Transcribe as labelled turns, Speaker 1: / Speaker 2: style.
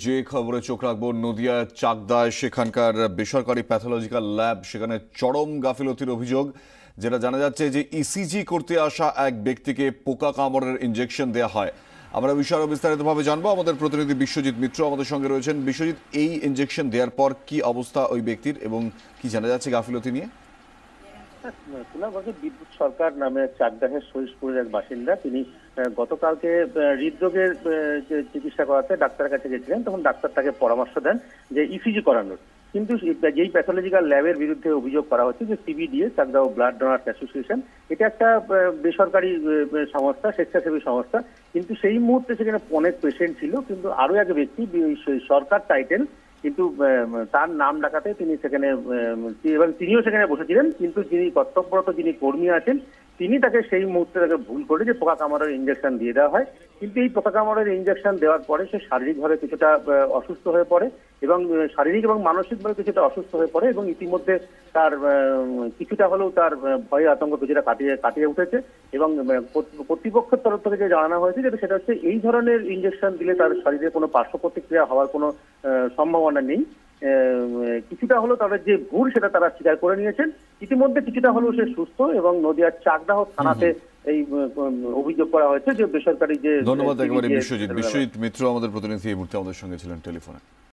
Speaker 1: যে খবরে চোখ রাখবো নদিয়ার চাকদায় সেখানকার বেসরকারি প্যাথোলজিক্যাল ল্যাব সেখানে চরম গাফিলতির অভিযোগ। যেটা জানা যাচ্ছে যে ইসিজি করতে আসা এক ব্যক্তিকে পোকা কামড়ের ইনজেকশন দেওয়া হয়। আমরা বিষয়ে বিস্তারিতভাবে জানবো। আমাদের প্রতিনিধি বিশ্বজিৎ মিত্র আমাদের সঙ্গে রয়েছেন। বিশ্বজিৎ, এই ইনজেকশন দেওয়ার পর কি অবস্থা ওই ব্যক্তির এবং কি জানা যাচ্ছে গাফিলতি নিয়ে?
Speaker 2: বিদ্যুৎ সরকার নামে চাকদাহের সরিষপুরের এক বাসিন্দা, তিনি গতকালকে হৃদরোগের চিকিৎসা করাতে ডাক্তারের কাছে গেছিলেন। তখন ডাক্তার তাকে পরামর্শ দেন যে ইসিজি করানোর। কিন্তু যেই প্যাথোলজিক্যাল ল্যাবের বিরুদ্ধে অভিযোগ করা হচ্ছে যে সিবিডিএ, চাকদা ও ব্লাড ডোনার্স অ্যাসোসিয়েশন, এটা একটা বেসরকারি সংস্থা, স্বেচ্ছাসেবী সংস্থা। কিন্তু সেই মুহূর্তে সেখানে অনেক পেশেন্ট ছিল, কিন্তু আরো এক ব্যক্তি সরকার টাইটেল, কিন্তু তার নাম ডাকাতে তিনি সেখানে এবং তিনিও সেখানে বসেছিলেন। কিন্তু যিনি কর্তব্যরত যিনি কর্মী আছেন, তিনি তাকে সেই মুহূর্তে তাকে ভুল করে যে পোকা কামড়ের ইনজেকশন দিয়ে দেওয়া হয়। কিন্তু এই পোকা কামড়ের ইনজেকশন দেওয়ার পরে সে শারীরিকভাবে কিছুটা অসুস্থ হয়ে পড়ে এবং শারীরিক এবং মানসিকভাবে কিছুটা অসুস্থ হয়ে পড়ে এবং ইতিমধ্যে তার কিছুটা হলেও তার ভয় আতঙ্ক কিছুটা কাটিয়ে উঠেছে। এবং কর্তৃপক্ষের তরফ থেকে যে জানানো হয়েছে যেটা সেটা হচ্ছে এই ধরনের ইনজেকশন দিলে তার শরীরে কোনো পার্শ্ব প্রতিক্রিয়া হওয়ার কোনো সম্ভাবনা নেই। কিছুটা হলেও তাদের যে ভুল সেটা তারা স্বীকার করে নিয়েছেন। ইতিমধ্যে কিছুটা হলেও সে সুস্থ এবং নদিয়ার চাকদাহ থানাতে এই অভিযোগ করা হয়েছে যে বেসরকারি যে।
Speaker 1: ধন্যবাদ একেবারে বিশ্বজিৎ মিত্র আমাদের প্রতিনিধি এই মুহূর্তে আমাদের সঙ্গে ছিলেন টেলিফোনে।